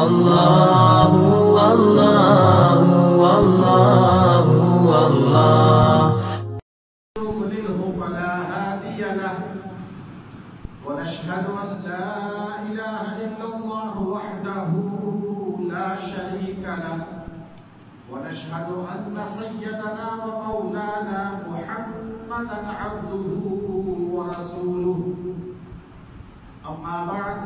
اللہ اللہ اللہ اللہ فلا هادي له ونشهد أن لا إله إلا الله وحده لا شريك له ونشهد أن سيدنا ومولانا محمدا عبده ورسوله أما بعد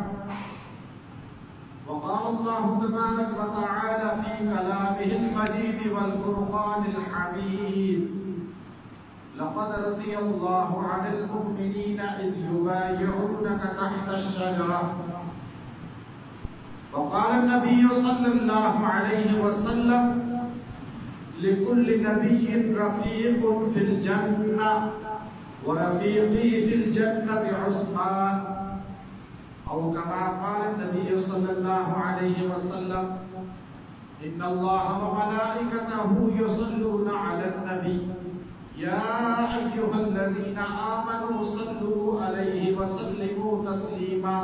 وقال الله تبارك وتعالى في كلامه المجيد والفرقان الحميد لقد رضي الله عن المؤمنين إذ يبايعونك تحت الشجرة وقال النبي صلى الله عليه وسلم لكل نبي رفيق في الجنة ورفيقي في الجنة عثمان أو كما قال النبي صلى الله عليه وسلم إن الله وملائكته يصلون على النبي يا أيها الذين آمنوا صلوا عليه وسلموا تسليما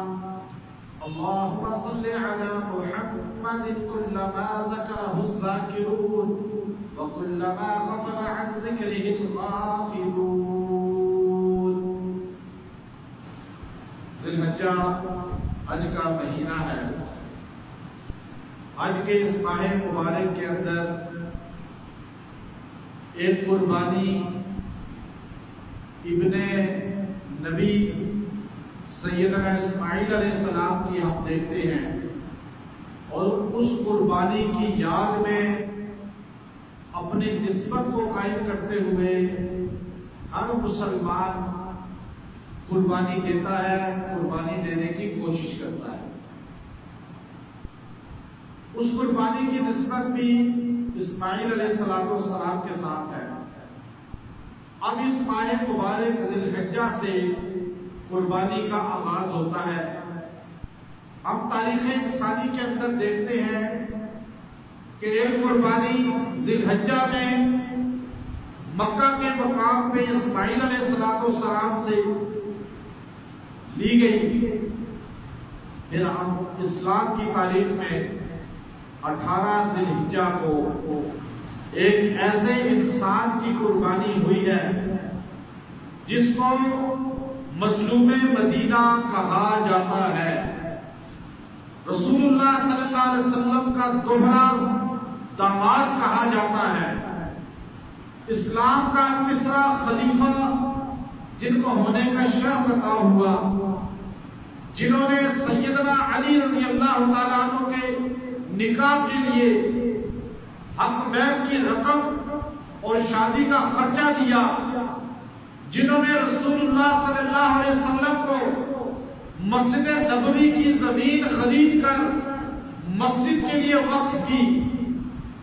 اللهم صل على محمد كلما ذكره الذاكرون وكلما غفل عن ذكره الغافلون. ذی الحجہ حج کا مہینہ ہے. حج کے اس ماہ مبارک کے اندر ایک قربانی ابن نبی سیدنا اسماعیل علیہ السلام کی ہم دیکھتے ہیں اور اس قربانی کی یاد میں اپنی نسبت کو قائم کرتے ہوئے ہر مسلمان قربانی دیتا ہے, قربانی دینے کی کوشش کرتا ہے. اس قربانی کی نسبت بھی اسماعیل علیہ السلام کے ساتھ ہے. اب اس ماہ مبارک ذی الحجہ سے قربانی کا آغاز ہوتا ہے. ہم تاریخ انسانی کے اندر دیکھتے ہیں کہ ایک قربانی ذی الحجہ میں مکہ کے مقام پہ اسماعیل علیہ السلام سے لی گئی. پھر ہم اسلام کی تاریخ میں 18 ذی الحجہ کو ایک ایسے انسان کی قربانی ہوئی ہے جس کو مظلوم مدینہ کہا جاتا ہے. رسول اللہ صلی اللہ علیہ وسلم کا دوہرا داماد کہا جاتا ہے. اسلام کا تیسرا خلیفہ جن کو ہونے کا شرف عطا ہوا, جنہوں نے سیدنا علی رضی اللہ تعالیٰ عنہ کے نکاح کے لیے حق بیع کی رقم اور شادی کا خرچہ دیا, جنہوں نے رسول اللہ صلی اللہ علیہ وسلم کو مسجد نبوی کی زمین خرید کر مسجد کے لیے وقف کی,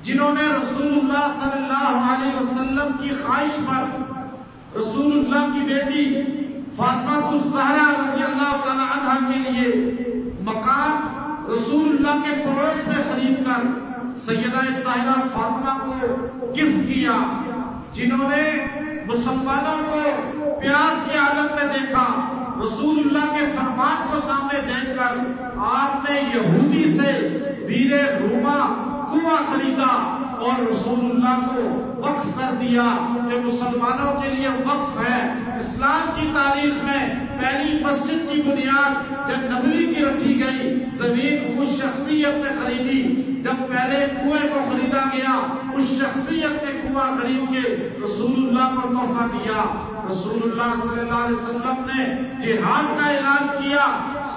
جنہوں نے رسول اللہ صلی اللہ علیہ وسلم کی خواہش پر رسول اللہ کی بیٹی فاطمہ الزہرا رضی اللہ تعالی عنہ کے لیے مکان رسول اللہ کے پڑوس میں خرید کر سیدہ طاہرہ فاطمہ کو گفٹ کیا, جنہوں نے مسلمانوں کو پیاس کے عالم میں دیکھا, رسول اللہ کے فرمان کو سامنے دیکھ کر آپ نے یہودی سے بیر روما کنواں خریدا اور رسول اللہ کو وقف کر دیا کہ مسلمانوں کے لیے وقف ہے. اسلام کی تاریخ میں پہلی مسجد کی بنیاد جب نبوی کی رکھی گئی, زمین اس شخصیت نے خریدی. جب پہلے کنویں کو خریدا گیا, اس شخصیت نے کنواں خرید کے رسول اللہ کو تحفہ دیا. رسول اللہ صلی اللہ علیہ وسلم نے جہاد کا اعلان کیا,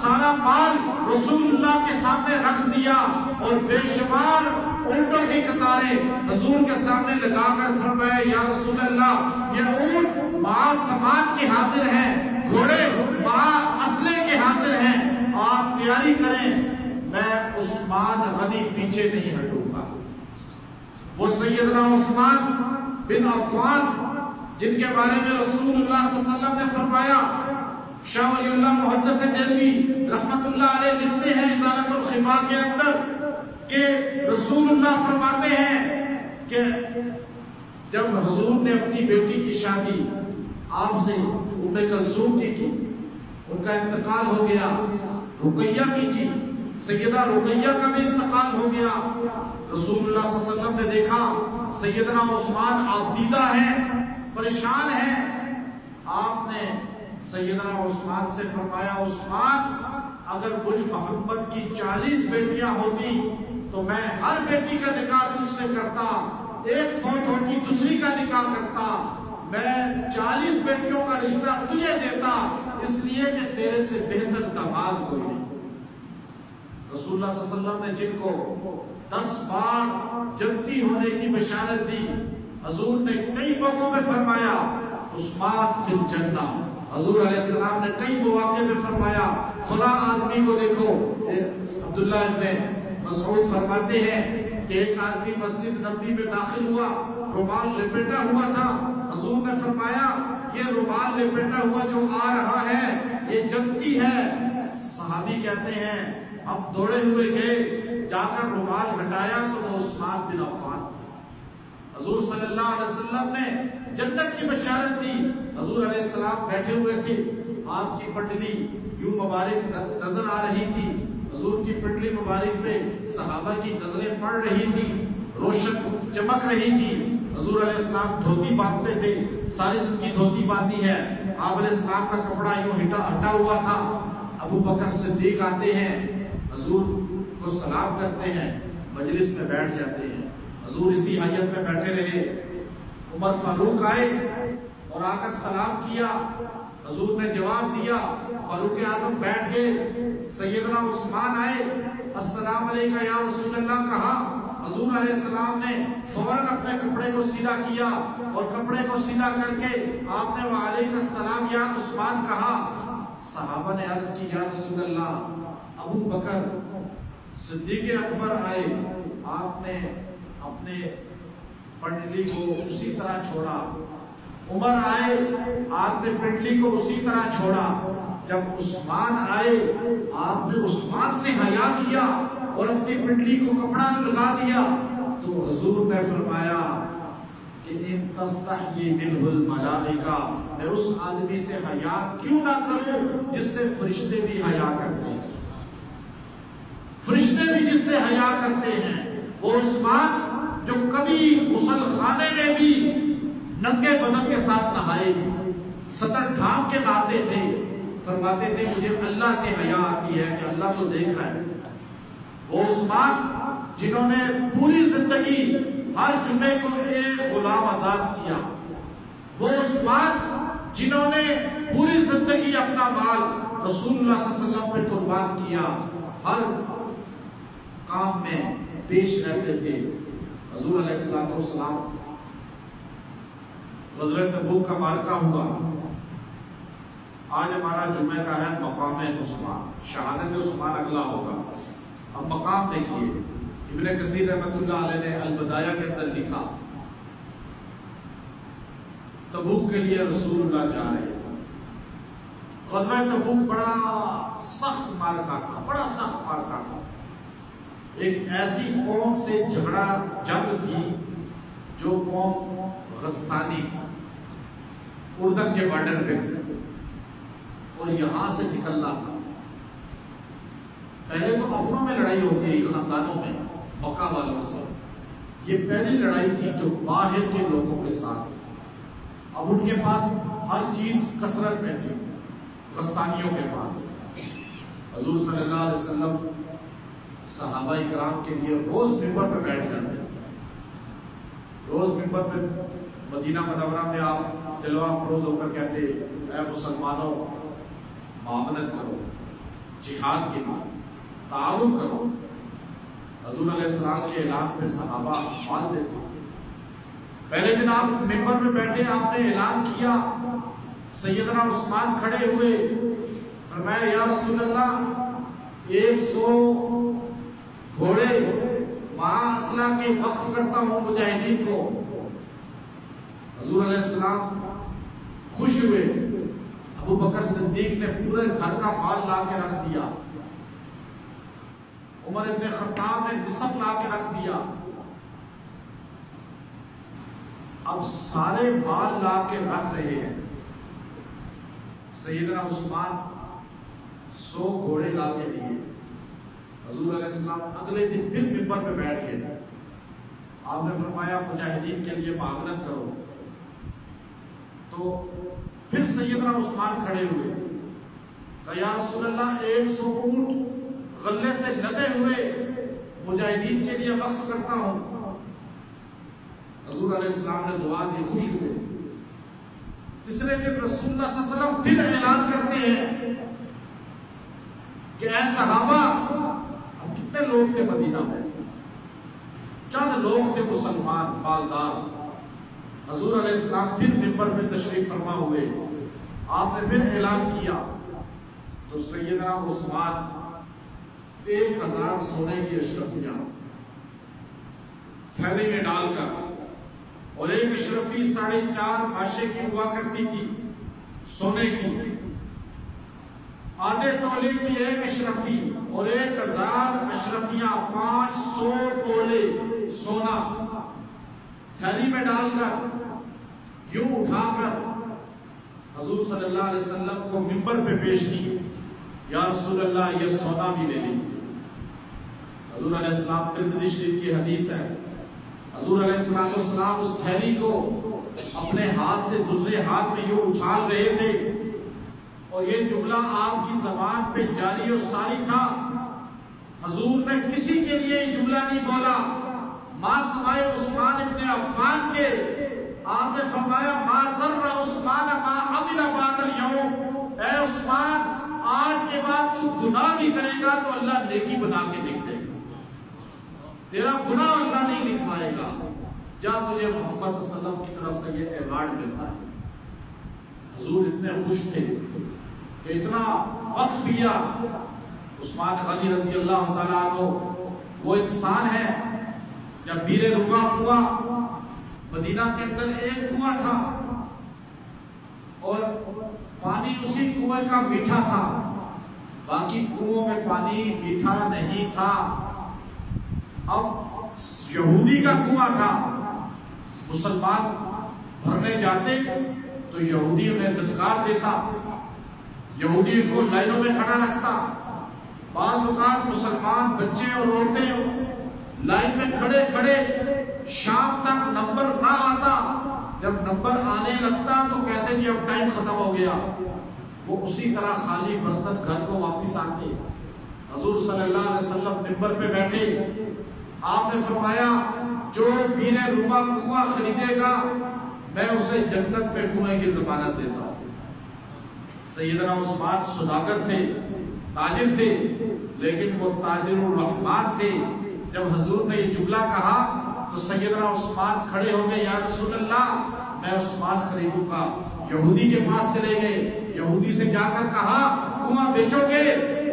سارا مال رسول اللہ کے سامنے رکھ دیا اور بے شمار اونٹوں کی قطاریں حضور کے سامنے لگا کر فرمایا یا رسول اللہ یہ اونٹ مع سامان کے حاضر ہیں, گھوڑے مع اسلحے کے حاضر ہیں, آپ تیاری کریں, میں عثمان غنی پیچھے نہیں ہٹوں گا. وہ سیدنا عثمان بن عفان جن کے بارے میں رسول اللہ صلی اللہ علیہ وسلم نے فرمایا, شاہ ولی اللہ محدث دہلوی رحمت اللہ علیہ لکھتے ہیں ازالۃ الخفا کے اندر کہ رسول اللہ فرماتے ہیں کہ جب حضور نے اپنی بیٹی کی شادی آپ سے ام کلثوم کی, ان کا انتقال ہو گیا, رقیہ کی, سیدہ رقیہ کا بھی انتقال ہو گیا. رسول اللہ صلی اللہ علیہ وسلم نے دیکھا سیدنا عثمان عابدیدہ ہیں، پریشان ہیں. آپ نے سیدنا عثمان سے فرمایا عثمان اگر مجھ محمد کی 40 بیٹیاں ہوتی تو میں ہر بیٹی کا نکاح تجھ سے کرتا، ایک فوت ہوتی دوسری کا نکاح کرتا، میں 40 بیٹیوں کا رشتہ تجھے دیتا اس لیے کہ تیرے سے بہتر داماد کوئی نہیں. رسول اللہ صلی اللہ علیہ وسلم نے جن کو 10 بار جنتی ہونے کی بشارت دی، حضور نے کئی موقعوں میں فرمایا عثمان فی الجنہ. حضور علیہ السلام نے کئی مواقع میں فرمایا فلاں آدمی کو دیکھو. عبداللہ ابن مسعود فرماتے ہیں کہ ایک آدمی مسجد نبوی میں داخل ہوا، رومال لپیٹا ہوا تھا. حضور نے فرمایا یہ رومال لپیٹا ہوا جو آ رہا ہے یہ جنتی ہے. صحابی کہتے ہیں ہم دوڑے ہوئے گئے، جا کر رومال ہٹایا تو وہ عثمان بن عفان. حضور صلی اللہ علیہ وسلم نے جنت کی بشارت دی. حضور علیہ السلام بیٹھے ہوئے تھے، آپ کی پنڈلی یوں مبارک نظر آ رہی تھی. حضور کی پنڈلی مبارک پہ صحابہ کی نظریں پڑ رہی تھی، روشن چمک رہی تھی. حضور علیہ السلام دھوتی باندھتے تھے، ساری زندگی دھوتی باندھی ہے. آپ علیہ السلام کا کپڑا یوں ہٹا ہوا تھا. ابو بکر صدیق آتے ہیں، حضور کو سلام کرتے ہیں، مجلس میں بیٹھ جاتے ہیں. حضور اسی حیت میں بیٹھے رہے. عمر فاروق آئے اور آ کر سلام کیا، حضور نے جواب دیا. فاروق اعظم بیٹھ گئے. سیدنا عثمان آئے، السلام علیکم یا رسول اللہ کہا. حضور علیہ السلام نے فوراً اپنے کپڑے کو سیدھا کیا اور کپڑے کو سیدھا کر کے آپ نے وعلیکم السلام یا عثمان کہا. صحابہ نے عرض کی یا رسول اللہ ابو بکر صدیق اکبر آئے، آپ نے اپنے پنڈلی کو اسی طرح چھوڑا. عمر آئے، آپ نے پنڈلی کو اسی طرح چھوڑا. جب عثمان آئے آپ نے عثمان سے حیا کیا اور اپنی پنڈلی کو کپڑا لگا دیا. تو حضور نے فرمایا کہ ان تستحیی منہ الملائکہ، میں اس آدمی سے حیا کیوں نہ کروں جس سے فرشتے بھی حیا کرتے ہیں. فرشتے بھی جس سے حیا کرتے ہیں. وہ عثمان جو کبھی غسل خانے میں بھی ننگے بدن کے ساتھ نہائے نہیں، سطر ڈھانپ کے نہاتے تھے. فرماتے تھے مجھے اللہ سے حیا آتی ہے کہ اللہ تو دیکھ رہا ہے. وہ عثمان جنہوں نے پوری زندگی ہر جمعے کو ایک غلام آزاد کیا. وہ عثمان جنہوں نے پوری زندگی اپنا مال رسول اللہ صلی اللہ علیہ وسلم پہ قربان کیا، ہر کام میں پیش رہتے تھے. حضور علیہ السلام غزوہ تبوک کا معرکہ ہوا. آج ہمارا جمعہ کا ہے مقام عثمان، شہادت عثمان اگلا ہوگا. اب مقام دیکھیے، ابن کثیر رحمۃ اللہ علیہ نے البدایہ کے اندر لکھا تبوک کے لیے رسول اللہ جا رہے ہیں. غزوہ تبوک بڑا سخت معرکہ تھا، بڑا سخت معرکہ تھا. ایک ایسی قوم سے جھگڑا جنگ تھی جو قوم غسانی تھی، اردن کے بارڈر پہ تھی اور یہاں سے نکلنا تھا. پہلے تو اپنوں میں لڑائی ہوتی ہے، خاندانوں میں، مکہ والوں سے. یہ پہلی لڑائی تھی جو باہر کے لوگوں کے ساتھ. اب ان کے پاس ہر چیز کثرت میں تھی، غسانیوں کے پاس. حضور صلی اللہ علیہ وسلم صحابہ اکرام کے لیے روز منبر پہ بیٹھ جاتے ہیں. روز منبر پہ مدینہ منورہ میں آپ جلوہ افروز ہو کر کہتے اے مسلمانوں معاونت کرو، جہاد کے لیے تعاون کرو. حضور علیہ السلام کے اعلان پہ صحابہ مان دیتے. پہلے دن آپ منبر میں بیٹھے، آپ نے اعلان کیا. سیدنا عثمان کھڑے ہوئے، فرمایا یا رسول اللہ 100 گھوڑے وہاں اسلحہ کے وقف کرتا ہوں مجاہدین کو. حضور علیہ السلام خوش ہوئے. ابو بکر صدیق نے پورے گھر کا مال لا کے رکھ دیا. عمر ابن خطاب نے نصف لا کے رکھ دیا. اب سارے مال لا کے رکھ رہے ہیں. سیدنا عثمان 100 گھوڑے لا کے لیے. حضور علیہ السلام اگلے دن پھر منبر پہ بیٹھ گئے. آپ نے فرمایا مجاہدین کے لیے معاونت کرو. تو پھر سیدنا عثمان کھڑے ہوئے کہ یا رسول اللہ 100 اونٹ غلے سے لدے ہوئے مجاہدین کے لیے وقف کرتا ہوں. حضور علیہ السلام نے دعا دی، خوش ہوئے. تیسرے دن رسول اللہ صلی اللہ علیہ وسلم پھر اعلان کرتے ہیں کہ اے صحابہ، اب کتنے لوگ تھے مدینہ میں؟ چند لوگ تھے مسلمان مالدار. حضور علیہ السلام پھر منبر پہ تشریف فرما ہوئے. آپ نے پھر اعلان کیا تو سیدنا عثمان 1000 سونے کی اشرفیاں تھیلی میں ڈال کر، اور ایک اشرفی 4.5 باشے کی ہوا کرتی تھی سونے کی، آدھے تولے کی ایک اشرفی اور 1000 اشرفیاں 500 تولے سونا تھیلی میں ڈال کر یوں اٹھا کر حضور صلی اللہ علیہ وسلم کو منبر پہ پیش کی. یا رسول اللہ یہ سونا بھی لے لیجیے. حضور علیہ السلام ترمذی شریف کی حدیث ہے، حضور علیہ السلام اس تھیلی کو اپنے ہاتھ سے دوسرے ہاتھ میں یوں اچھال رہے تھے، اور یہ جملہ آپ کی زبان پہ جاری و ساری تھا. حضور نے کسی کے لیے یہ جملہ نہیں بولا ما سوائے عثمان ابن عفان کے. آپ نے فرمایا ما ضر عثمان ما عمل بعد اليوم، اے عثمان آج کے بعد تو گناہ بھی کرے گا تو اللہ نیکی بنا کے لکھ دے گا، تیرا گناہ اللہ نہیں لکھوائے گا. جب تجھے محمد صلی اللہ علیہ وسلم کی طرف سے یہ ایوارڈ ملتا ہے. حضور اتنے خوش تھے کہ اتنا وقت کیا. عثمان غنی رضی اللہ تعالیٰ عنہ وہ انسان ہے، جب بیر ربا ہوا مدینہ کے اندر ایک کنواں تھا اور پانی اسی کنویں کا میٹھا تھا، باقی کنووں میں پانی میٹھا نہیں تھا. اب یہودی کا کنواں تھا، مسلمان بھرنے جاتے تو یہودی انہیں دھتکار دیتا، یہودی ان کو لائنوں میں کھڑا رکھتا. بعض اوقات مسلمان بچے اور عورتیں لائن میں کھڑے کھڑے شام تک نمبر نہ آتا، جب نمبر آنے لگتا تو کہتے جی اب ٹائم ختم ہو گیا. وہ اسی طرح خالی برتن گھر کو واپس آتے. حضور صلی اللہ علیہ وسلم منبر پہ بیٹھے، آپ نے فرمایا جو بیر ربا کنواں خریدے گا میں اسے جنت میں کنویں کی ضمانت دیتا ہوں. سیدنا عثمان سوداگر تھے، تاجر تھے، لیکن وہ تاجر الرحمن تھے. جب حضور نے یہ جملہ کہا تو سیدنا عثمان کھڑے ہو گئے، یا رسول اللہ میں عثمان خریدوں گا. یہودی کے پاس چلے گئے، یہودی سے جا کر کہا کنواں بیچو گے؟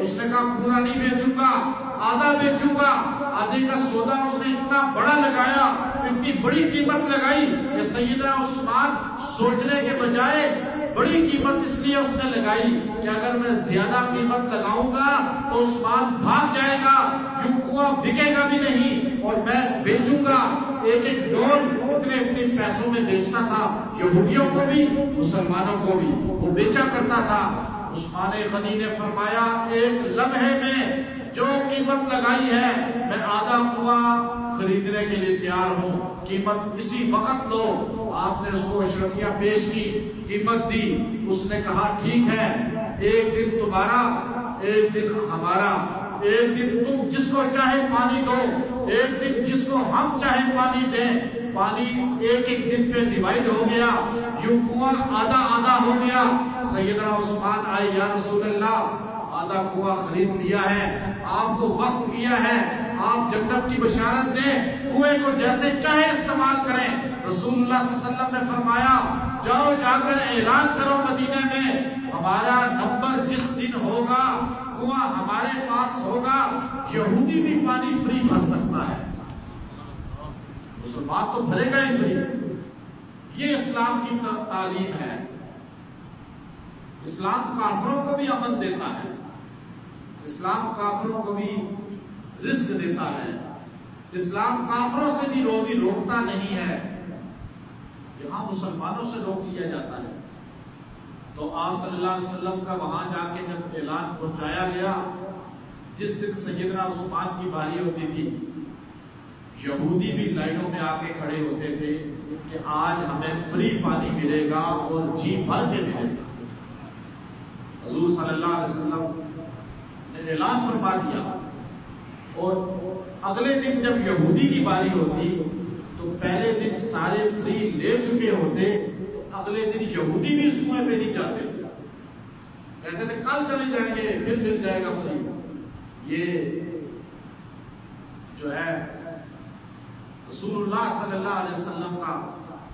اس نے کہا پورا نہیں بیچوں گا، آدھا بیچوں گا. آدھے کا سودا اس نے اتنا بڑا لگایا، اتنی بڑی قیمت لگائی کہ سیدنا عثمان سوچنے کے بجائے بڑی قیمت اس لیے اس نے لگائی کہ اگر میں زیادہ قیمت لگاؤں گا تو عثمان بھاگ جائے گا، یوں کنواں بکے گا بھی نہیں، اور میں بیچوں گا. ایک ایک ڈول اتنے پیسوں میں بیچتا تھا، یہودیوں کو بھی مسلمانوں کو بھی وہ بیچا کرتا تھا. عثمان غنی نے فرمایا ایک لمحے میں جو قیمت لگائی ہے میں آدھا کنواں خریدنے کے لیے تیار ہوں، قیمت اسی وقت لو. آپ نے اس کو اشرفیہ پیش کی، قیمت دی. اس نے کہا ٹھیک ہے، ایک دن تمہارا ایک دن ہمارا، ایک دن تم جس کو چاہے پانی دو، ایک دن جس کو ہم چاہے پانی دیں. پانی ایک ایک دن پہ ڈیوائیڈ ہو گیا، یوں کنواں آدھا آدھا ہو گیا. سیدنا عثمان آئے، یا رسول اللہ آدھا کنواں خرید لیا ہے، آپ کو وقت کیا ہے، آپ جنت کی بشارت دیں، کنویں کو جیسے چاہے استعمال کریں. رسول اللہ صلی اللہ علیہ وسلم نے فرمایا جاؤ جا کر اعلان کرو مدینے میں ہمارا نمبر جس دن ہوگا کنواں ہمارے پاس ہوگا، یہودی بھی پانی فری بھر سکتا ہے، مسلمان تو بھرے گا ہی فری. یہ اسلام کی تعلیم ہے. اسلام کافروں کو بھی امن دیتا ہے، اسلام کافروں کو بھی رزق دیتا ہے، اسلام کافروں سے بھی روزی روکتا نہیں ہے. یہاں مسلمانوں سے روک لیا جاتا ہے. تو آپ صلی اللہ علیہ وسلم کا وہاں جا کے جب اعلان پہنچایا گیا جس دن سیدنا عثمان کی باری ہوتی تھی یہودی بھی لائنوں میں آ کے کھڑے ہوتے تھے کہ آج ہمیں فری پانی ملے گا اور جی بھر کے ملے گا۔ حضور صلی اللہ علیہ وسلم نے اعلان فرما دیا، اور اگلے دن جب یہودی کی باری ہوتی تو پہلے دن سارے فری لے چکے ہوتے، تو اگلے دن یہودی بھی اس کنویں پہ نہیں جاتے تھے، کہتے تھے کل چلے جائیں گے پھر مل جائے گا فری۔ یہ جو ہے رسول اللہ صلی اللہ علیہ وسلم کا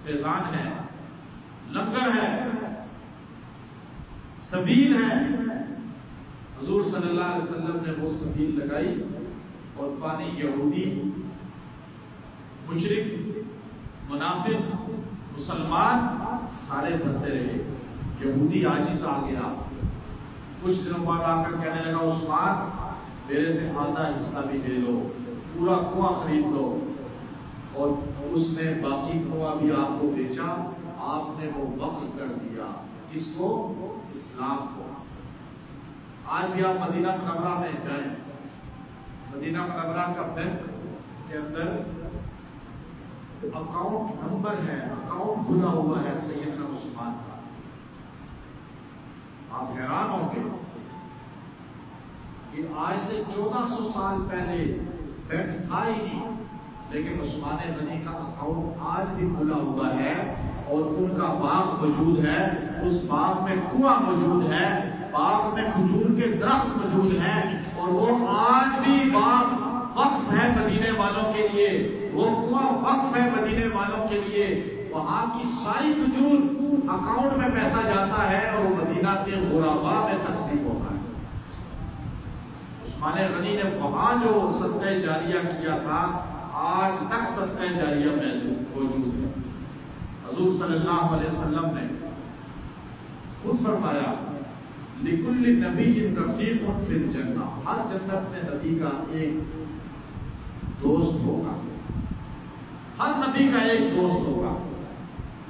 فیضان ہے، لنگر ہے، سبیل ہے۔ حضور صلی اللہ علیہ وسلم نے وہ سبیل لگائی اور پانی یہودی، مشرک، منافق، مسلمان سارے بھرتے رہے۔ یہودی عاجز آ گیا، کچھ دنوں بعد آ کر کہنے لگا عثمان میرے سے آدھا حصہ بھی لے لو، پورا کنواں خرید لو، اور اس نے باقی کنواں بھی آپ کو بیچا، آپ نے وہ وقف کر دیا۔ اس کو؟ اسلام کو۔ آج بھی آپ مدینہ منورہ میں جائیں، مدینہ منورہ کا بینک کے اندر اکاؤنٹ نمبر ہے، اکاؤنٹ کھلا ہوا ہے سیدنا عثمان کا۔ آپ حیران ہوں گے کہ آج سے 1400 سال پہلے بینک تھا ہی نہیں، لیکن عثمان غنی کا اکاؤنٹ آج بھی کھلا ہوا ہے، اور ان کا باغ موجود ہے، اس باغ میں کنواں موجود ہے، باغ میں کھجور کے درخت موجود ہیں، اور وہ آج بھی باغ وقف ہے مدینے والوں کے لیے، وہ کنواں وقف ہے مدینے والوں کے لیے۔ وہاں کی ساری کھجور اکاؤنٹ میں پیسہ جاتا ہے اور وہ مدینہ کے غرباء میں تقسیم ہوتا ہے۔ عثمان غنی نے وہاں جو صدقہ جاریہ کیا تھا، آج تک صدقہ جاریہ موجود ہے۔ حضور صلی اللہ علیہ وسلم نے خود فرمایا لِكُلِّ نَبِيٍّ رَفِيقٌ فِي الْجَنَّةِ، ہر جنت میں نبی کا ایک دوست ہوگا، ہر نبی کا ایک دوست ہوگا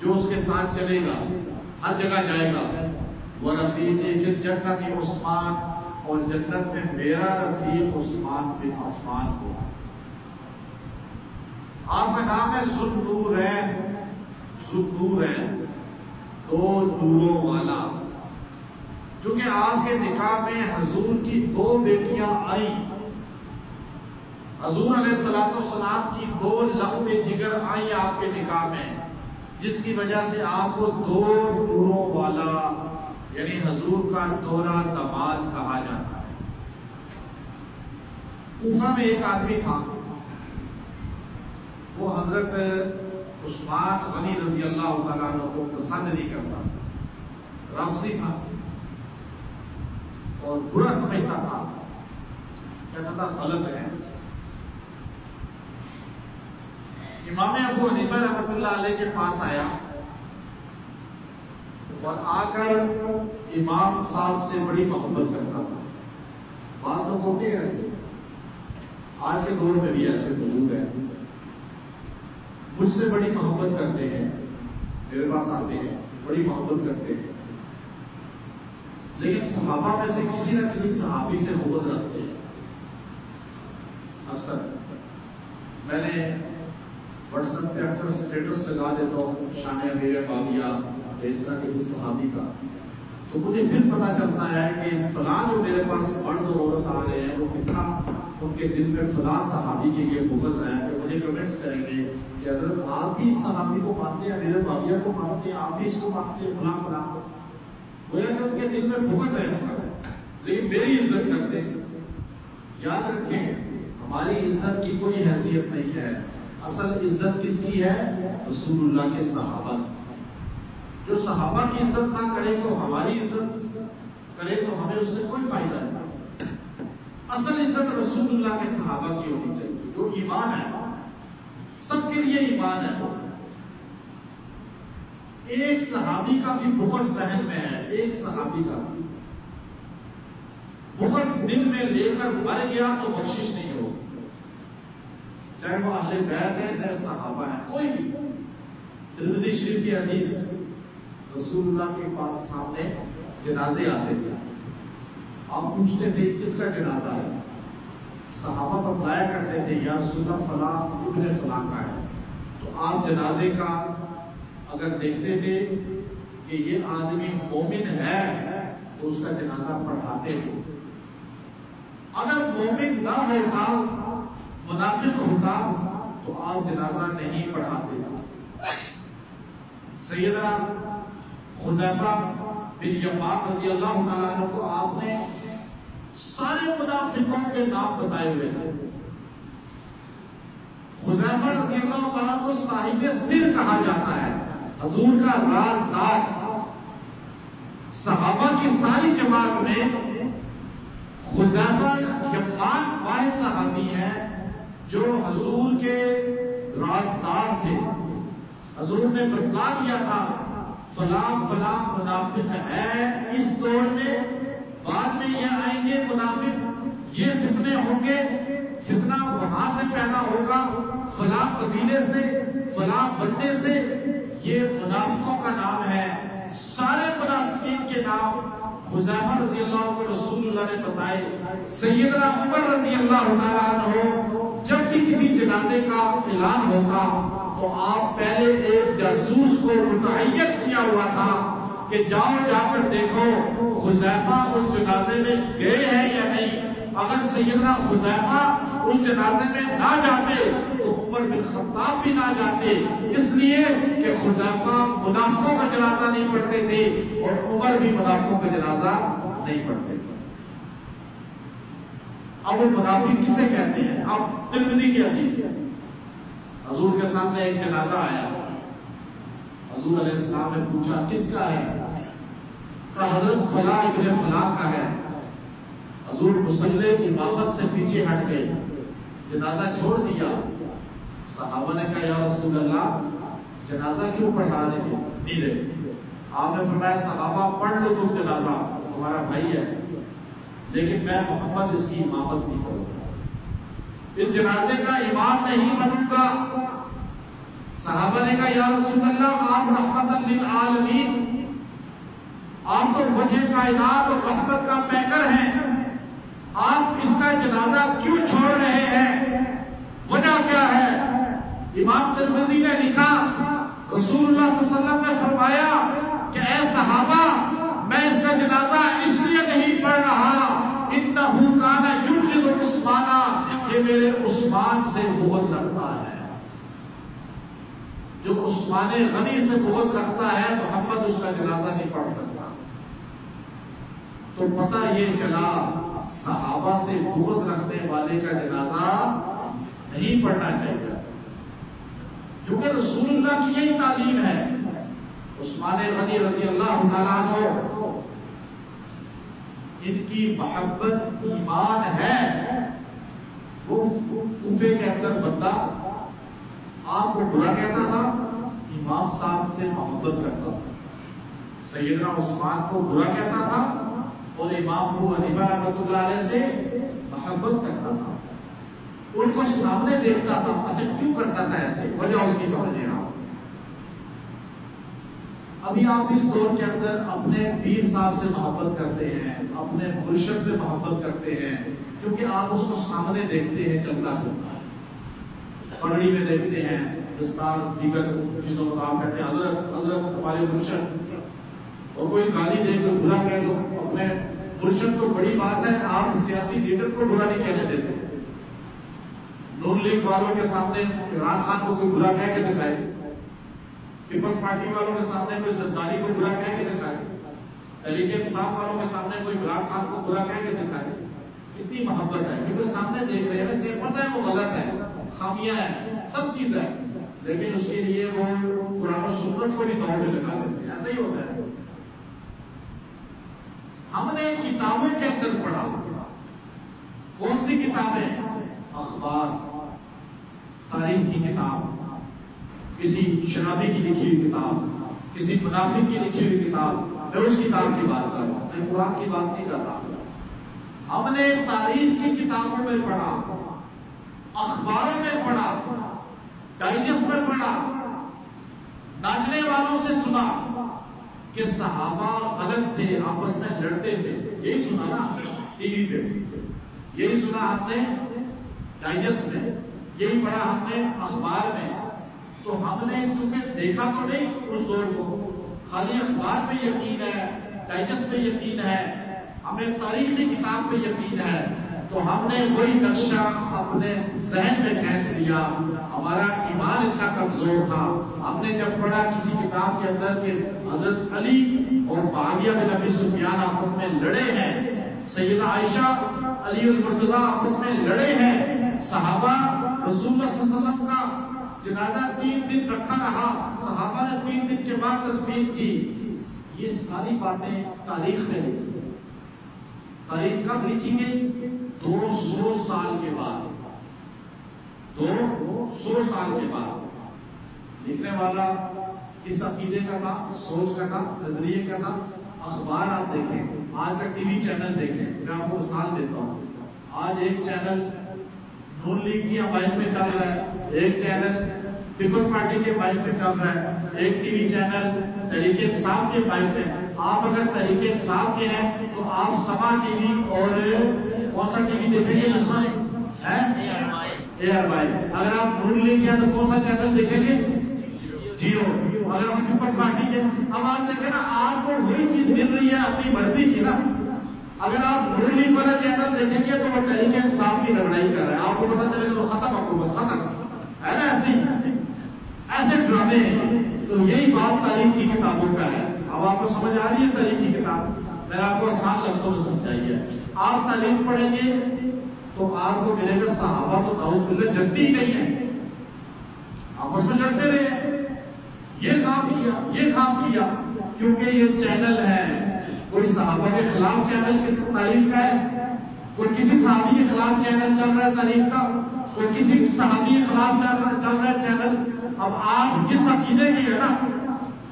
جو اس کے ساتھ چلے گا، ہر جگہ جائے گا۔ وَرَفِيقِي فِي الْجَنَّةِ عثمان، اور جنت میں میرا رفیق عثمان بن عفان ہوگا۔ آپ کا نام ہے ذوالنورین، ذوالنورین، دو نوروں والا، چونکہ آپ کے نکاح میں حضور کی دو بیٹیاں آئیں، حضور علیہ السلام کی دو لخت جگر آئیں آپ کے نکاح میں، جس کی وجہ سے آپ کو دو نوروں والا یعنی حضور کا دوہرا داماد کہا جاتا ہے۔ کوفہ میں ایک آدمی تھا، وہ حضرت عثمان غنی رضی اللہ تعالیٰ عنہ کو پسند نہیں کرتا، رافضی تھا اور برا سمجھتا تھا، کہتا تھا غلط ہے۔ امام ابو حنیفہ رحمۃ اللہ علیہ کے پاس آیا اور آ کر امام صاحب سے بڑی محبت کرتا تھا۔ بعض لوگ ہوتے ہیں ایسے، آج کے دور میں بھی ایسے موجود ہیں، مجھ سے بڑی محبت کرتے ہیں، میرے پاس آتے ہیں، بڑی محبت کرتے ہیں، لیکن صحابہ میں سے کسی نہ کسی صحابی سے بغض رکھتے ہیں۔ اکثر میں نے واٹس ایپ پہ اکثر اسٹیٹس لگا دیتا ہوں شان امیر معاویہ یا اس طرح کسی صحابی کا، تو مجھے پھر پتا چلتا ہے کہ فلاں جو میرے پاس مرد اور عورت آ رہے ہیں وہ کتنا ان کے دل میں فلاں صحابی کے لیے بغض ہے، کہ مجھے کمنٹس کریں گے کہ حضرت آپ بھی صحابی کو مانتے ہیں، امیر معاویہ کو مانتے ہیں، آپ بھی اس کو مانتے ہیں، فلاں فلاں کو، گویا کہ ان کے دل میں بغض ہے، لیکن میری عزت کرتے ہیں۔ یاد رکھیں ہماری عزت کی کوئی حیثیت نہیں ہے، اصل عزت کس کی ہے؟ رسول اللہ کے صحابہ۔ جو صحابہ کی عزت نہ کرے تو ہماری عزت کرے تو ہمیں اس سے کوئی فائدہ نہیں۔ اصل عزت رسول اللہ کے صحابہ کی ہونی چاہیے، جو ایمان ہے، سب کے لیے ایمان ہے۔ ایک صحابی کا بھی بغض ذہن میں ہے، ایک صحابی کا بغض دل میں لے کر مر گیا تو بخشش نہیں ہوگی، چاہے وہ اہل بیت ہے چاہے صحابہ ہے، کوئی بھی۔ ترمذی شریف کی حدیث، رسول اللہ کے پاس سامنے جنازے آتے تھے، آپ پوچھتے تھے کس کا جنازہ ہے، صحابہ بتلایا کرتے تھے یا رسول اللہ فلاں ابن فلاں کا ہے، تو آپ جنازے کا اگر دیکھتے تھے کہ یہ آدمی مومن ہے تو اس کا جنازہ پڑھاتے تھے، اگر مومن نہ ہوتا منافق ہوتا تو آپ جنازہ نہیں پڑھاتے۔ سیدنا حذیفہ بن یمان رضی اللہ تعالیٰ عنہ کو آپ نے سارے منافقوں کے نام بتائے ہوئے تھے۔ حذیفہ رضی اللہ تعالیٰ کو صاحب سر کہا جاتا ہے، حضور کا رازدار۔ صحابہ کی ساری جماعت میں حذیفہ یمان واحد صحابی ہے جو حضور کے رازدار تھے۔ حضور نے بتلا دیا تھا فلاں فلاں منافق ہے اس دور میں، بعد میں یہ آئیں گے منافق، یہ فتنے ہوں گے، فتنہ وہاں سے پیدا ہوگا، فلاں قبیلے سے، فلاں بندے سے، یہ منافقوں کا نام ہے۔ سارے منافقین کے نام حذیفہ رضی اللہ کو رسول اللہ نے بتائے۔ سیدنا عمر رضی اللہ تعالیٰ عنہ جب بھی کسی جنازے کا اعلان ہوتا تو آپ پہلے ایک جاسوس کو متعین کیا ہوا تھا کہ جاؤ جا کر دیکھو حذیفہ اس جنازے میں گئے ہیں یا نہیں۔ اگر سیدنا حذیفہ اس جنازے میں نہ جاتے تو عمر بن خطاب بھی نہ جاتے، اس لیے کہ حذیفہ منافقوں کا جنازہ نہیں پڑھتے تھے اور عمر بھی منافقوں کا جنازہ نہیں پڑھتے تھے۔ اب وہ منافق کسے کہتے ہیں؟ اب ترمذی کی حدیث ہے، حضور کے سامنے ایک جنازہ آیا، حضور علیہ السلام نے پوچھا کس کا ہے؟ کہا حضرت فلاں ابن فلاں کا ہے۔ حضور مصلی امامت سے پیچھے ہٹ گئے، جنازہ چھوڑ دیا۔ صحابہ نے کہا یا رسول اللہ جنازہ کیوں پڑھا نہیں رہے؟ آپ نے فرمایا صحابہ پڑھ لو تم جنازہ، تمہارا بھائی ہے، لیکن میں محمد اس کی امامت نہیں کروں گا، اس جنازے کا امام نہیں بنوں گا۔ صحابہ نے کہا یا رسول اللہ آپ رحمت للعالمین، آپ تو وجہ کائنات اور رحمت کا پیکر ہیں، آپ اس کا جنازہ کیوں چھوڑ رہے ہیں؟ وجہ کیا ہے؟ امام ترمذی نے لکھا رسول اللہ صلی اللہ علیہ وسلم نے فرمایا کہ اے صحابہ میں اس کا جنازہ اس لیے نہیں پڑھ رہا، انہو کانا یبغض عثمانا، یہ میرے عثمان سے بغض رکھتا ہے۔ جو عثمان غنی سے بغض رکھتا ہے محمد اس کا جنازہ نہیں پڑھ سکتا۔ تو پتہ یہ چلا صحابہ سے بغض رکھنے والے کا جنازہ نہیں پڑھنا چاہیے، کیونکہ رسول اللہ کی یہی تعلیم ہے۔ عثمان غنی رضی اللہ تعالیٰ عنہ ان کی محبت ایمان ہے۔ وہ کوفے کے اندر بندہ آپ کو برا کہتا تھا، امام صاحب سے محبت کرتا تھا۔ سیدنا عثمان کو برا کہتا تھا اور امام ابو حنیفہ رحمۃ اللہ علیہ سے محبت کرتا تھا، ان کو سامنے دیکھتا تھا۔ اچھا کیوں کرتا تھا ایسے؟ وجہ اس کی سمجھ رہا ہوں۔ ابھی آپ اس دور کے اندر اپنے پیر صاحب سے محبت کرتے ہیں، اپنے مرشد سے محبت کرتے ہیں، کیونکہ آپ اس کو سامنے دیکھتے ہیں چلتا پھرتا ہے، پگڑی میں دیکھتے ہیں، دستار دیگر چیزوں کو آپ کہتے ہیں حضرت حضرت ہمارے مرشد، اور کوئی گالی دے کوئی برا کہہ دو اپنے مرشد تو بڑی بات ہے، آپ سیاسی لیڈر کو برا نہیں کہنے دیتے۔ نون لیگ والوں کے سامنے عمران خان کو کوئی برا کہہ کے دکھائے، پیپلز پارٹی والوں کے سامنے کوئی زرداری کو برا کہہ کے دکھائے، تحریک انصاف والوں کے سامنے کوئی عمران خان کو برا کہہ کے دکھائے۔ کتنی محبت ہے، کیونکہ سامنے دیکھ رہے ہیں کہ پتہ ہے وہ غلط ہے، خامیاں ہیں، سب چیز ہے، لیکن اس کے لیے وہ قرآن و سنت کو بھی دوڑ میں لگا دیتے ہیں۔ ایسا ہی ہوتا ہے۔ ہم نے کتابوں کے اندر پڑھا، کون سی کتابیں؟ اخبار، تاریخ کی کتاب، کسی شرابی کی لکھی ہوئی کتاب، کسی منافق کی لکھی ہوئی کتاب، میں اس کتاب کی بات کر رہا ہوں، میں قرآن کی بات نہیں کر رہا۔ ہم نے تاریخ کی کتابوں میں پڑھا، اخباروں میں پڑھا، ڈائجسٹ میں پڑھا، ناچنے والوں سے سنا کہ صحابہ غلط تھے، آپس میں لڑتے تھے، یہی سنا نا ٹی وی پہ، یہی سنا آپ نے ڈائجسٹ میں، یہی پڑھا ہم نے اخبار میں. تو ہم نے چونکہ دیکھا تو نہیں اس دور کو، خالی اخبار پہ یقین ہے، ڈائجسٹ پہ یقین ہے، ہمیں تاریخ کی کتاب پہ یقین ہے، تو ہم نے وہی نقشہ اپنے ذہن میں کھینچ لیا. ہمارا ایمان اتنا کمزور تھا. ہم نے جب پڑھا کسی کتاب کے اندر کہ حضرت علی اور معاویہ بن ابی سفیان آپس میں لڑے ہیں، سیدہ عائشہ علی المرتضیٰ آپس میں لڑے ہیں، صحابہ رسول اللہ صلی اللہ علیہ وسلم کا جنازہ 3 دن رکھا رہا، صحابہ نے 3 دن کے بعد تدفین کی. یہ ساری باتیں تاریخ میں لکھی. تاریخ کب لکھی گئی؟ 200 سال کے بعد. 200 سال کے بعد. لکھنے والا کس عقیدے کا تھا، سوچ کا تھا، نظریے کا تھا؟ اخبار آپ دیکھیں، آج کا ٹی وی چینل دیکھیں. میں آپ کو مثال دیتا ہوں. آج ایک چینل نون لیگ کی حمایت میں چل رہا ہے، ایک چینل پیپل پارٹی کے حمایت میں چل رہا ہے، ایک T V channel Tehreek Insaf کے حمایت میں. آپ اگر تحریک انصاف کے ہیں تو آپ سما ٹی وی اور کون سا ٹی وی دیکھیں گے؟ دوسرا ARY. اگر آپ نون لیگ کے ہیں تو کون سا چینل دیکھیں گے؟ جیو. اگر ہم پیپل پارٹی کے، اب آپ دیکھیں نا، آپ کو وہی چیز مل رہی ہے اپنی مرضی کی نا. اگر آپ نون لیگ والا چینل دیکھیں گے تو وہ تحریک انصاف کی لڑائی کر رہے ہیں، آپ کو پتہ چلے گا وہ ختم، حکومت ختم ہے نا. ایسے ڈرامے. تو یہی بات تاریخ کی کتابوں کا ہے. اب آپ کو سمجھ آ رہی ہے تاریخ کی کتاب؟ میں نے آپ کو آسان لفظوں میں سمجھائی ہے. آپ تاریخ پڑھیں گے تو آپ کو ملے گا صحابہ تو نعوذ باللہ جنتی ہی نہیں ہے، آپس میں لڑتے رہے، یہ کام کیا، یہ کام کیا. کیونکہ یہ چینل ہے، کوئی صحابہ کے خلاف چینل کی تاریخ کا ہے، کوئی کسی صحابی کے خلاف چینل چل رہا ہے تاریخ کا، کوئی کسی صحابی کے خلاف چل رہا ہے چینل. اب آپ جس عقیدے کی ہے نا،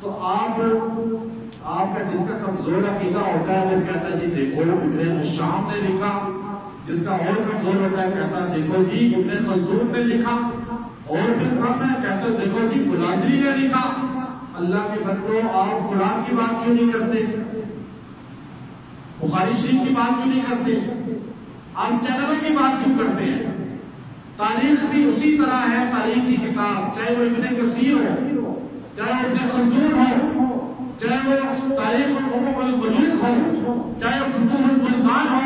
تو آپ کا جس کا کمزور عقیدہ ہوتا ہے وہ کہتا ہے جی دیکھو ابن شام نے لکھا، جس کا اور کمزور ہوتا ہے کہتا ہے دیکھو جی ابن خلدون نے لکھا، اور پھر کم ہے کہتے ہیں دیکھو جی ملازری نے لکھا. اللہ کے بندو، آپ قرآن کی بات کیوں نہیں کرتے؟ بخاری شریف کی بات کیوں نہیں کرتے؟ آپ چینلوں کی بات کیوں کرتے ہیں؟ تاریخ بھی اسی طرح ہے. تاریخ کی کتاب چاہے وہ ابن کثیر ہو، چاہے ابن خلدون ہو، چاہے وہ تاریخ الامم والملوک ہو، چاہے فتوح البلدان ہو،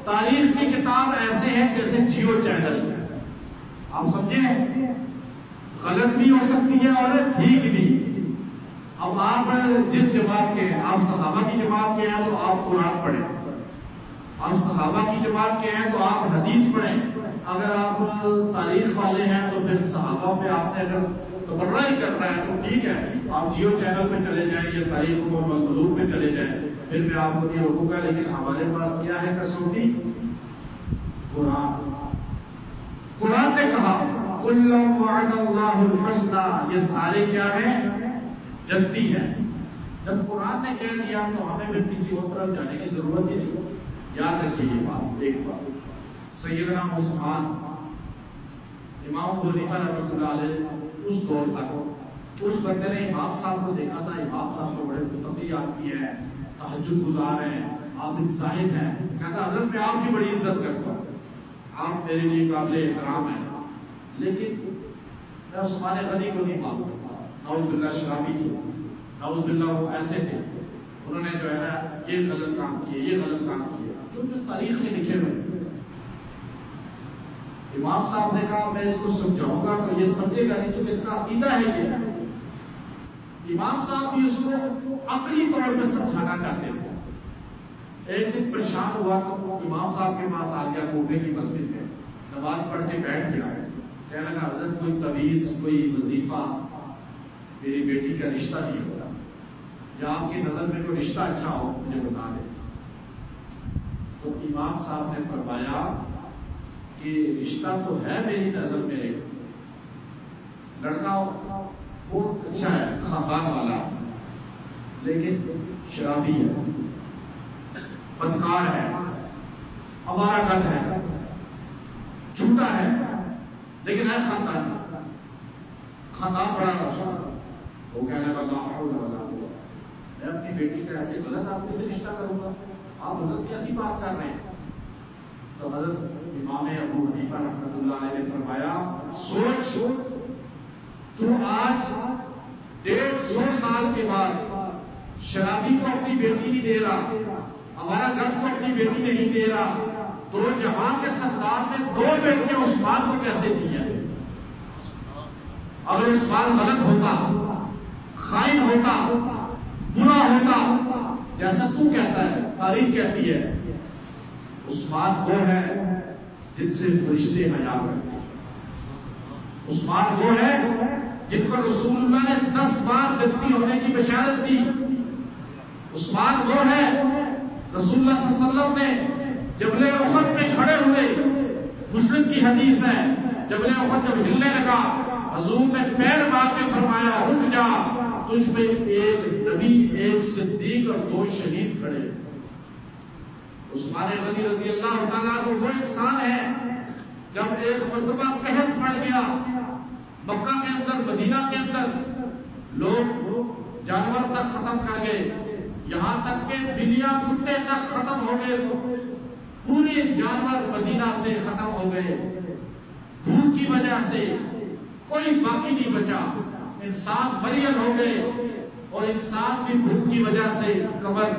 تاریخ کی کتاب ایسے ہیں جیسے جیو چینل. آپ سمجھیں، غلط بھی ہو سکتی ہے اور ٹھیک بھی. اب آپ جس جماعت کے ہیں، آپ صحابہ کی جماعت کے ہیں تو آپ قرآن پڑھیں، آپ صحابہ کی جماعت کے ہیں تو آپ حدیث پڑھیں. اگر آپ تاریخ والے ہیں تو پھر صحابہ پہ آپ نے اگر تبرہ ہی کرنا ہے تو ٹھیک ہے، آپ جیو چینل پہ چلے جائیں یا تاریخ الملوک پہ چلے جائیں، پھر میں آپ کو نہیں روکوں گا. لیکن ہمارے پاس کیا ہے کسوٹی؟ قرآن. قرآن نے کہا قُلْ وَعَدَ اللَّهُ الْحُسْنَى، یہ سارے کیا ہیں؟ جنتی ہیں. جب قرآن نے کہہ دیا تو ہمیں پھر کسی اور طرف جانے کی ضرورت ہی نہیں. یاد رکھیے یہ بات. ایک بات، سیدنا عثمان، امام ابو حنیفہ رحمۃ اللہ علیہ، اس دور تک اس بندے نے امام صاحب کو دیکھا تھا. امام صاحب کو بڑے متقی آدمی ہیں، تہجد گزار ہیں، عابد زاہد ہیں. کہتا حضرت میں آپ کی بڑی عزت کرتا ہوں، آپ میرے لیے قابل احترام ہیں، لیکن میں عثمان غنی کو نہیں مان سکتا. نعوذ باللہ شرابی تھے، نعوذ باللہ وہ ایسے تھے، انہوں نے جو ہے نا یہ غلط کام کیے، یہ غلط کام کیے، جو تاریخ میں لکھے ہوئے. امام صاحب نے کہا میں اس کو سمجھاؤں گا تو یہ سمجھے گا نہیں کیونکہ اس کا عقیدہ ہے یہ. امام صاحب بھی اس کو عقلی طور پہ سمجھانا چاہتے تھے. ایک دن پریشان ہوا تو امام صاحب کے پاس آ گیا کوفے کی مسجد میں، نماز پڑھ کے بیٹھ گیا. کہنے لگا حضرت کوئی تعویذ، کوئی وظیفہ میری بیٹی کا رشتہ نہیں ہو رہا، یا آپ کی نظر میں کوئی رشتہ اچھا ہو مجھے بتا دیں. تو امام صاحب نے فرمایا کہ رشتہ تو ہے میری نظر میں، ایک لڑکا بہت اچھا ہے، خاندان والا، لیکن شرابی ہے، بدکار ہے، آوارہ گرد ہے، جھوٹا ہے، لیکن ہے خاندان بڑا روشن. وہ کہنے لگا لا حول ولا قوة، میں اپنی بیٹی کا ایسے غلط آدمی سے رشتہ کروں گا؟ آپ حضرت کیسی بات کر رہے ہیں؟ تو حضرت امام ابو حنیفہ رحمۃ اللہ علیہ نے فرمایا سوچ تو آج 150 سال کے بعد شرابی کو اپنی بیٹی نہیں دے رہا، ہمارا گھر کو اپنی بیٹی نہیں دے رہا، تو جہاں کے سردار نے 2 بیٹیاں عثمان کو کیسے دی ہیں؟ اگر عثمان غلط ہوتا، خائن ہوتا، برا ہوتا، جیسا تو کہتا ہے، تاریخ کہتی ہے، عثمان وہ ہے جن سے فرشتے حیا کرتے ہیں، عثمان وہ ہے جن کو رسول اللہ نے 10 بار جنتی ہونے کی بشارت دی، عثمان وہ ہے رسول اللہ صلی اللہ علیہ وسلم نے جبل احد پہ کھڑے ہوئے، مسلم کی حدیث ہے، جبل احد جب ہلنے لگا حضور نے پیر مار کے فرمایا رک جا، تجھ پہ ایک نبی، ایک صدیق اور 2 شہید کھڑے۔ عثمان غنی رضی اللہ تعالیٰ عنہ وہ انسان ہے جب ایک مرتبہ قحط پڑ گیا مکہ کے اندر، مدینہ کے اندر، لوگ جانور تک ختم کر گئے، یہاں تک کہ بلیاں کتے تک ختم ہو گئے، پورے جانور مدینہ سے ختم ہو گئے، بھوک کی وجہ سے کوئی باقی نہیں بچا، انسان مریض ہو گئے، اور انسان بھی بھوک کی وجہ سے قبر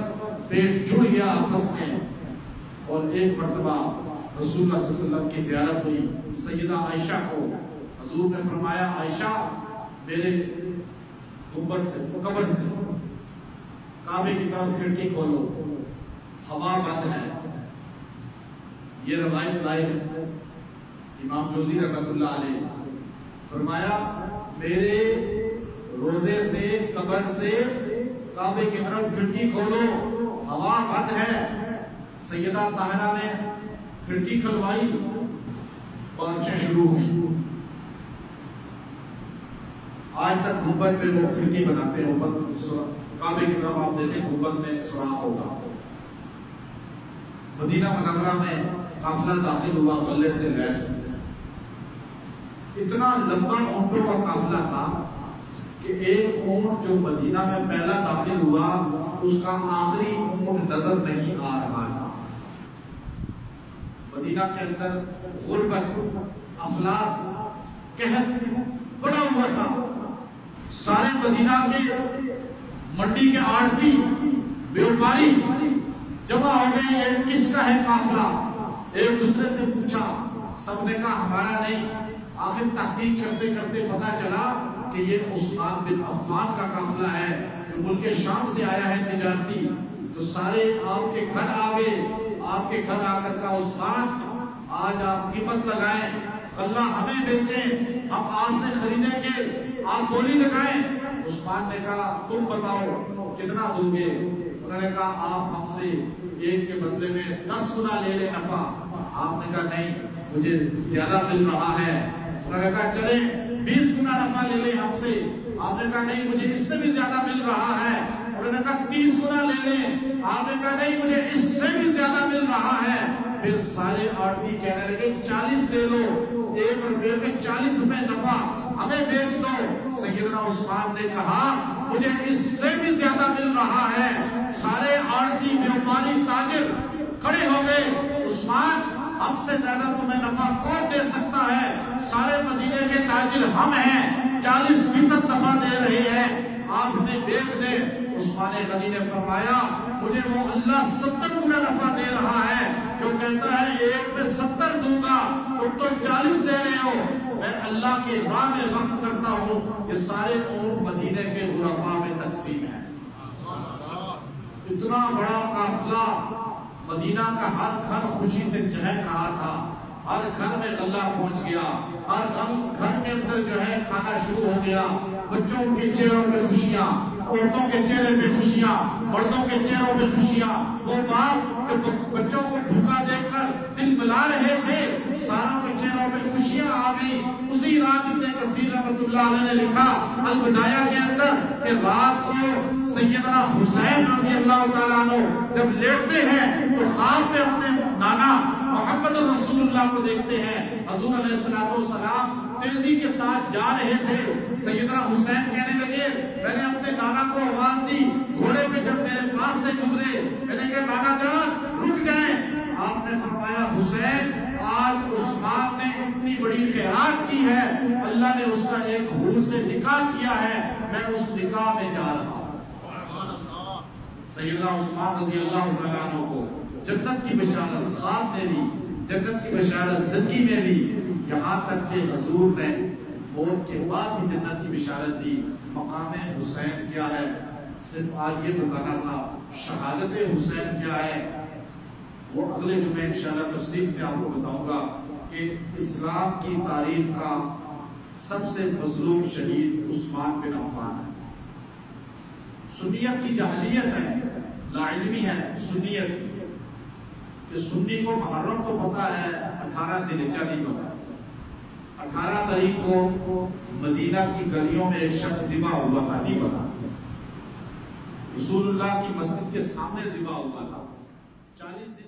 پیٹ جڑ گیا آپس میں۔ اور ایک مرتبہ رسول اللہ صلی اللہ علیہ وسلم کی زیارت ہوئی سیدہ عائشہ کو، حضور نے فرمایا عائشہ میرے قبر سے کعبے کی طرف کھڑکی کھولو، ہوا بند ہے۔ یہ روایت لائے امام جوزی رحمۃ اللہ علیہ، فرمایا میرے روزے سے، قبر سے کعبے کی طرف کھڑکی کھولو، ہوا بند ہے۔ سیدہ طاہرہ نے کھڑکی کھلوائی، بارشیں شروع ہوئی۔ آج تک گنبد پہ وہ کھڑکی بناتے ہیں، اوپر کعبے کی طرف آپ دیکھیں گنبد میں سوراخ ہوگا۔ مدینہ منورہ میں قافلہ داخل ہوا غلے سے لیس، اتنا لمبا اونٹوں کا قافلہ تھا کہ ایک اونٹ جو مدینہ میں پہلا داخل ہوا اس کا آخری اونٹ نظر نہیں آ رہا تھا۔ مدینہ کے اندر غربت، افلاس، قحط پڑا ہوا تھا، سارے مدینہ کے منڈی کے آڑتی بیوپاری جمع ہو گئے، یہ کس کا ہے قافلہ؟ ایک دوسرے سے پوچھا، سب نے کہا ہمارا نہیں۔ آخر تحقیق کرتے کرتے پتا چلا کہ یہ عثمان بن عفان کا قافلہ ہے جو ملک شام سے آیا ہے تجارتی۔ تو سارے آپ کے گھر آ گئے، آپ کے گھر آ کر کہا عثمان آج آپ قیمت لگائیں، غلہ ہمیں بیچیں، ہم آپ سے خریدیں گے، آپ بولی لگائیں۔ عثمان نے کہا تم بتاؤ کتنا دو گے؟ انہوں نے کہا آپ ہم سے ایک کے بدلے میں 10 گنا لے لیں نفع۔ آپ نے کہا نہیں مجھے زیادہ مل رہا ہے۔ انہوں نے کہا چلیں 20 گنا نفع لے لیں ہم سے۔ آپ نے کہا نہیں مجھے اس سے بھی زیادہ مل رہا ہے۔ انہوں نے کہا 30 گنا لے لیں۔ آپ نے کہا نہیں مجھے اس سے بھی زیادہ مل رہا ہے۔ پھر سارے آڑتی کہنے لگے 40 لے لو، 1 روپے پہ 40 روپے نفع ہمیں بیچ دو۔ سیدنا عثمان نے کہا مجھے اس سے بھی زیادہ مل رہا ہے۔ سارے آڑتی بیوپاری تاجر کھڑے ہو گئے، عثمان ہم سے زیادہ تمہیں نفع کون دے سکتا ہے؟ سارے مدینے کے تاجر ہم ہیں، 40% نفع دے رہے ہیں، آپ ہمیں بیچ دیں۔ عثمان غنی نے فرمایا مجھے وہ اللہ 70 گنا نفع دے رہا ہے جو کہتا ہے 1 پہ 70 دوں گا، تم تو 40 دے رہے ہو، میں اللہ کی راہ میں وقف کرتا ہوں۔ یہ سارے اونٹ مدینے کے غرباء میں تقسیم ہے۔ اتنا بڑا قافلہ، مدینہ کا ہر گھر خوشی سے چہک رہا تھا، ہر گھر میں غلہ پہنچ گیا، ہر گھر کے اندر جو ہے کھانا شروع ہو گیا، بچوں کے چہروں پہ خوشیاں، عورتوں کے چہرے پہ خوشیاں، مردوں کے چہروں پہ خوشیاں۔ وہ باپ جو بچوں کو بھوکا دیکھ کر دل ملا رہے تھے، ساروں کے چہروں پہ خوشیاں آ گئی۔ اسی رات ابن کثیر رحمۃ اللہ علیہ نے لکھا البدایہ کے اندر کہ رات کو سیدنا حسین رضی اللہ تعالیٰ عنہ جب لیٹتے ہیں تو خواب میں اپنے نانا محمد رسول اللہ کو دیکھتے ہیں۔ حضور علیہ السلام تیزی کے ساتھ جا رہے تھے، سیدنا حسین کہنے لگے میں نے اپنے نانا کو آواز دی، گھوڑے پہ جب میرے پاس سے گزرے میں نے کہا نانا جان رک جائیں۔ آپ نے فرمایا حسین آج عثمان نے اتنی بڑی خیرات کی ہے، اللہ نے اس کا ایک حور سے نکاح کیا ہے، میں اس نکاح میں جا رہا ہوں۔ سیدنا عثمان رضی اللہ تعالیٰ عنہ کو جنت کی بشارت خواب میں بھی، جنت کی بشارت زندگی میں بھی، یہاں تک کہ حضور نے موت کے بعد بھی جنت کی بشارت دی۔ مقام حسین کیا ہے صرف آج یہ بتانا تھا، شہادت حسین کیا ہے وہ اگلے جمعے انشاءاللہ تفصیل سے آپ کو بتاؤں گا کہ اسلام کی تاریخ کا سب سے مظلوم شہید عثمان بن عفان ہے۔ سنیت کی جہلیت ہے، لا علمی ہے سنیت کی، کہ سنی کو محرم کو پتا ہے، 18 ذی الحجہ نہیں پتا۔ 18 تاریخ کو مدینہ کی گلیوں میں ایک شخص ذبح ہوا تھا، نہیں پتا۔ رسول اللہ کی مسجد کے سامنے ذبح ہوا تھا، 40 دن